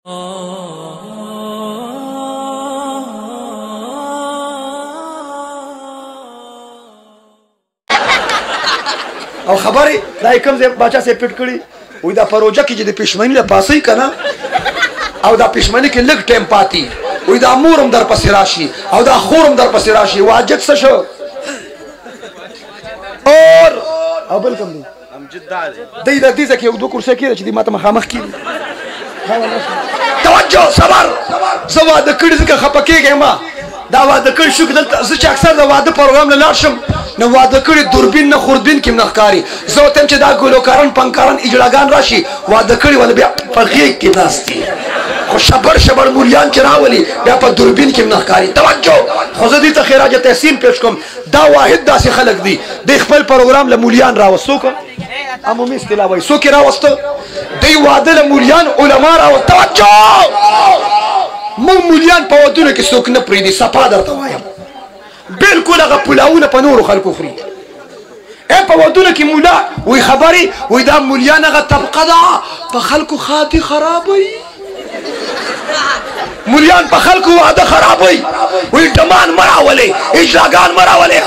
او خبرې دا یې کوم ځای باچا صاحب پټ کړي وایي دا پروژه کې چې د پښمني له پاسوي که نه او دا پښمني کې لږ ټایم پاتې وایي دا مور هم در پسې راشي او دا خور هم در پسې راشي واجد څه شو اور او بل کوم دی د دې ځای کې یو دوه کرسۍ کېده چې دوی ما ته مخامخ کېږي توجه صبر زه واده کړي ځکه خفه کېږم ما دا واده کړي شو که دلته زه چې اکثر د واده پروګرام له لاړ شم نو واده کړي دوربین نه خوردبین کې هم نه ښکاري زه ورته یم چې دا ګلوکاران پنکاران اجړاګان راشي واده کړي ولا بیا په غېږ کې ناست دي خو شبر شبر مولیان چې راولي بیا په دوربین کې هم نه ښکاري توجه خو زه دې ته خراج تحسین پیش کوم دا واحد داسې خلک دي دی خپل پروګرام له مولیان راوستو که عمومي اصطلاح وایي څوک یې راوسته دی واده له مولیان علما راوست توجه موږ مولیان په ودونو کې څوک نه پرېږدي صفا درته وایم بالکل هغه پلاونه په نورو خلکو خوري په ودونو کې مولا وایي خبرې وایي دا مولیان هغه طبقه ده په خلکو خاطي خرابوي مولیان په خلکو واده خرابوي وایي ډمان مه راولئ اجراګان مه راولئ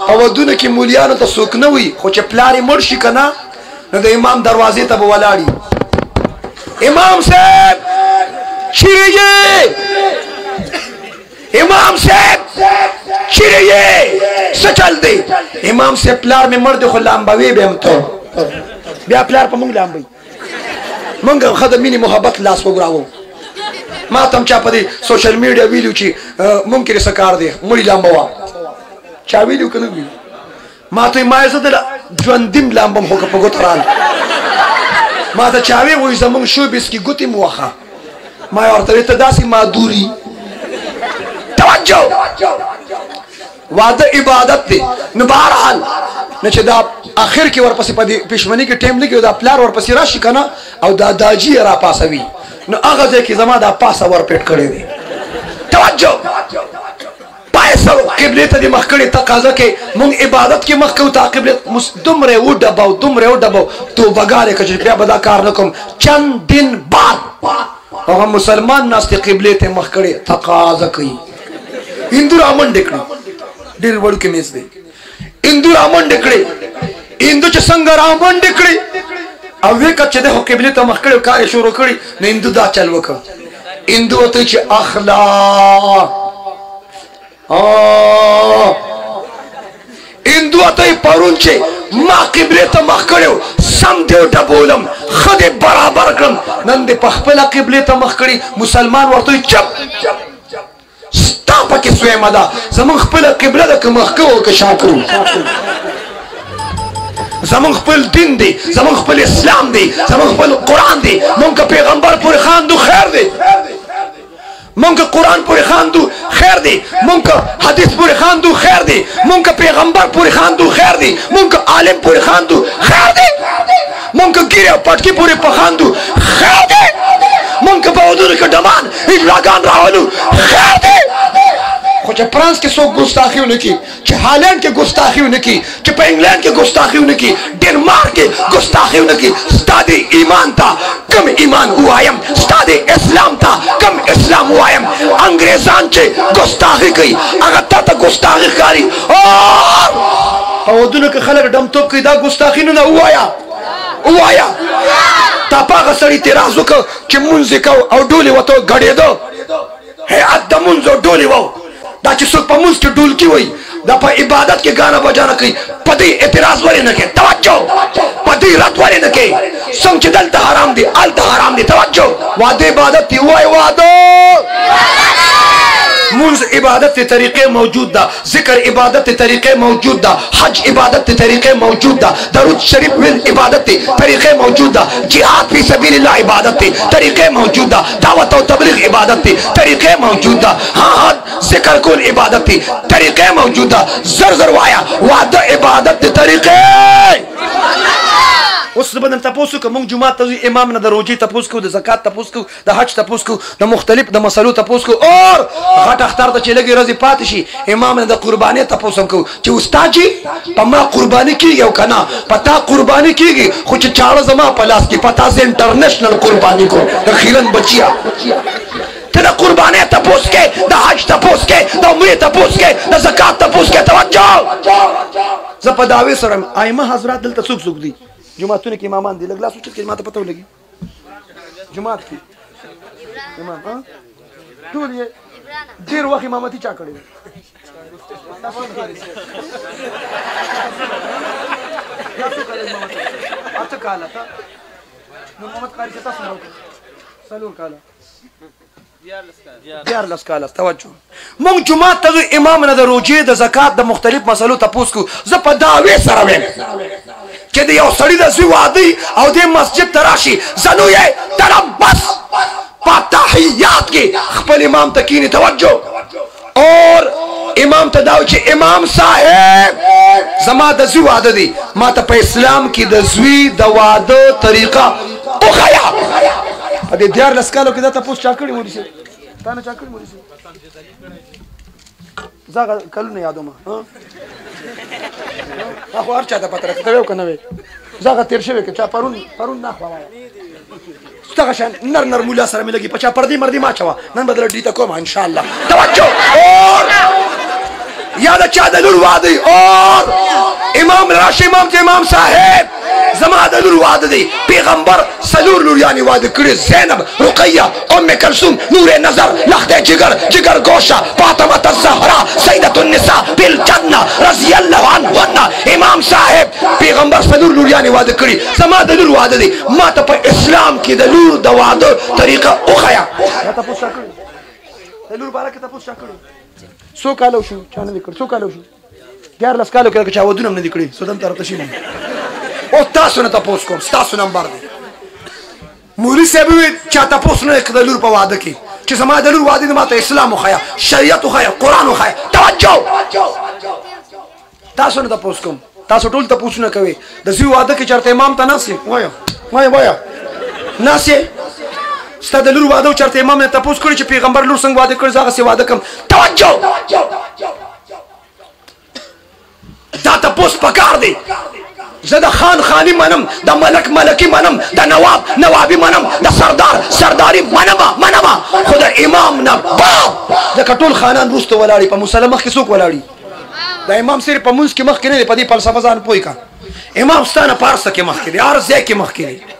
په ودونو کې مولیانو ته څوک نه وي خو چې پلار یې مړ شي که نه نو د امام دروازې ته به ولاړي امام صاحب چیرې یې امام صاحب چیرې یې څه چل دی امام صاحب پلار مې مړ دی خو لامبوي به هم ته بیا پلار په موږ لامبوي موږ هم ښه د مینې محبت لاس وګراوو ما ته هم چا په دې سوشل میډیا ویلي چې موږ کې څه کار دی مړي لامبوه چا ویلي که نه ویلي ما ته ما یې زه د ژوندیم لامبم خو که په ګوته راله ما ته چا وایي زموږ شوبیز کې ګوتې مو وخه ما یې ورته ویل ته داسې مادوري توجه واده عبادت دی نو بهرحال نه چې دا اخر کې ورپسې په دې پښمني کې ټایم لګي او دا پلار ورپسې راشي که نه او دا داجي یې راپاسوي نو هغه ځای کې زما دا پاسه ورپېټ کړی دی توجه پایسه قبلې ته دې مخ کړې تقاضا کې مونږ عبادت کې مخ کوو تا قبلې دومره یې وډباو دومره یې وډباو توبهګار یې کړه چې بیا به دا کار نه کوم چند دن بعد هغه مسلمان ناست قبلې ته مخ کړې تقاضا کوي هندو رامنډې کړي ډېر وړوکی میز دی هندو رامنډې کړې هندو چې څنګه رامنډې کړې او ویې کړه چې دی خو قبلې ته مخ کړی کار یې شروع کړي نو هندو دا چل وکړه هندو ورته چې اخلا هندو ته پرون چې ما قبلې ته مخ کړی سم دی ډبولم ښه دی برابر کړم نن دې په خپله قبلې ته مخ کړي مسلمان ورته چپ ستا پکې سویمه ده زمونږ خپله قبله ده که مخ کوو که شا کوو زمونږ خپل دین دی زمونږ خپل اسلام دی زمونږ خپل قرآن دی مونږ که پیغمبر پورې خاندو خیر دی مونږ که قرآن پورې خاندو خیر دی مونږ که حدیث پورې خاندو خیر دی مونږ که پیغمبر پورې خاندو خیر دی مونږ که عالم پورې خاندو خیر دی مونږ که ګیرې او پټکي پورې پخاندو خیر دی مونږ که په ودونو کې ډمان اجراګان راولو خیر دی خو چې فرانس کې څوک ګستاخي ونه کړي چې هالینډ کې ګستاخي ونه کړي چې په انګلینډ کې ګستاخي ونه کړي ډنمارک کې ګستاخي ونه کړي ستا د ایمان ته کم ایمان ووایم ستا د اسلام ته کم اسلام ووایم انګریزان چې ګستاخي کوي هغه تا ته ګستاخي ښکاري په ودونو کې خلک ډمتوب کوي دا ګستاخي نه ووایا ووایا تا په هغه سړي اعتراض وکړه چې مونځ یې کوو او ډول یې ورته غړېده هیئت د مونځ او ډول یې وو دا چې څوک په مونځ کې ډولکي وایي دا په عبادت کې ګانا بجانا کوي په دې اعتراض ولې نه کوي توجه په دې رد ولې نه کوي څنګه چې دلته حرام دي هلته حرام دي توجه واده عبادت دی وایي واده منز عبادت تے طریقے موجود دا ذکر عبادت تے طریقے موجود دا حج عبادت تے طریقے موجود دا درود شریف ویل عبادت تے طریقے موجود دا جہاد فی سبیل اللہ عبادت تے طریقے موجود دا دعوت و تبلیغ عبادت تے طریقے موجود دا ہاں ذکر کول عبادت تے طریقے موجود دا زر زر وایا وعدہ عبادت تے طریقے اوس زه به درته تپوس وکړم موږ جومات ته ځو امام نه د روژې تپوس کوو د زکات تپوس کوو د حج تپوس کوو د مختلف د مسلو تپوس کوو اور غټ اختر ته چې لږې ورځې پاتې شي امام نه د قربانۍ تپوس هم کوو چې استاد جي په ما قرباني کېږي او که نه په تا قرباني کېږي خو چې چاړه زما په لاس کې په تا زه انټرنیشنل قرباني کوم د خیرن بچیا ته د قربانۍ تپوس کې د حج تپوس کې د عمرې تپوس کې د زکات تپوس کې توجه زه په دعوې سره یم ائمه حضرات دلته څوک څوک دي جماعتونه کې امامان دي لږ لاس اوچت کړئ ما ته پته ولګي جماعت کې امام ها ټول یې ډېر وخت امامتي چا کړې اته کاله نو محمد قاری څه تاسو راوړل څلور کاله 14 کاله توجه مونږ جمعات ته امام نه د روژې د زکات د مختلف مسلو تپوس کو زه په دعوې سره ویم چې د یو سړي د زوی واده او د مسجد ته راشي زنو یې تربس په تحیات کې خپل امام ته کینې توجه اور امام ته دا چې امام صاحب زما د زوی واده دی ما ته په اسلام کې د زوی د واده طریقه وښیه په دې 14 کالو کې دا تپوس چا کړی مولوي صاحب تا نه چا کړی مولوي صاحب زه کلونه یادوم خو هر چا ته پته راکړه یو که نه وی زه هغه تېر شوی که چا پرون نه خوایه دغه شان نر مولا سره مې لګي په چا پردې مردې ما اچوه نن به دله ډیته کوم انشاءالله توجه اور یا د چا د لور واده اور امام راشي امام چې امام صاحب زما د لور واده دی پیغمبر سلور لوریانې واده کړي زینب رقیه ام کلثوم نور نظر لخته جگر گوشه فاطمه الزهرا سیدة النساء بالجنه رضی الله عنهن امام صاحب پیغمبر سلور لوریانې واده کړي زما د لور واده دی ما ته په اسلام کې د لور د واده طریقه وښیه دا تپوس چا کړی د لور باره کې تپوس چا کړی څو کالو شو چا نه دي کړی څو کالو شو 14 کالو کې چا ودونه هم نه دي کړي سودن طرف ته شي نه او تاسو نه تپوس کوم ستاسو نمبر دی مولوي صاحب وویل چا تپوس نه کړی د لور په واده کې چې زما د لور واده دی ما ته اسلام وښیه شریعت وښیه قرآن وښیه توجه تاسو نه تپوس کوم تاسو ټول تپوسونه کوئ د زوی واده کې چېرته امام ته ناست یې وایه ناست یې ستا د لور واده چېرته امام نه تپوس کړي چې پیغمبر لور څنګه واده کړي زه هغسې واده کړم توجه دا تپوس پکار دی زه د خان خاني منم د ملک ملکي منم د نواب نوابي منم د سردار سرداري منم خو د امام نه باب ځکه ټول خانان وروسته ولاړي په مسله مخکې څوک ولاړي د امام صرف په منځ کې مخکې نه دی په دې فلسفه ځان پوه کړه امام ستا نه په هر څه کې مخکې دی هر ځای کې مخکې دی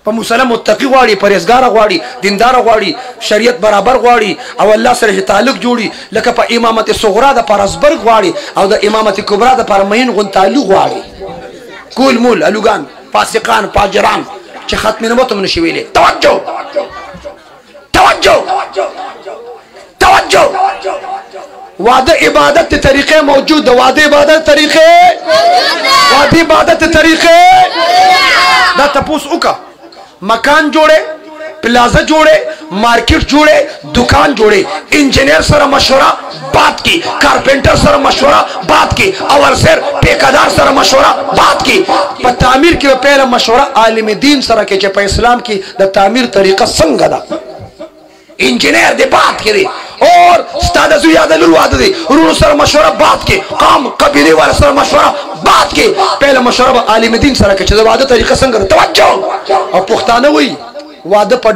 په مسله متقي غواړي پرهیزګاره غواړي دینداره غواړي شریعت برابر غواړي او الله سره چې تعلق جوړي لکه په امامت صغرا د پاره ازبرګ غواړي او د امامت کبرا د پاره معین غون تعلق غواړي کول مول الوګان فاسقان فاجران چې ختم نبوت هم نشي ویلې توجه واده عبادت طریقې موجود ده واده عبادت طریقې واده عبادت طریقې دا تپوس وکړه مکان جوړه پلازا جوړه مارکیټ جوړه دکان جوړه انجینیر سره مشوره بات کی کارپینټر سره مشوره بات کی اور سر ټیکادار سره مشوره بات کی په تعمیر کې په مشوره عالم دین سره کې چې په اسلام کې د تعمیر طریقه څنګه ده انجینیر دی بات کړي اور استاد زو یاد لور واده دی ورونو سره مشوره بات کی قام قبیله ور سره مشوره بات کی پهله مشوره عالم دین سره کې چې د واده طریقه څنګه ده توجه او پښتانه وي واده په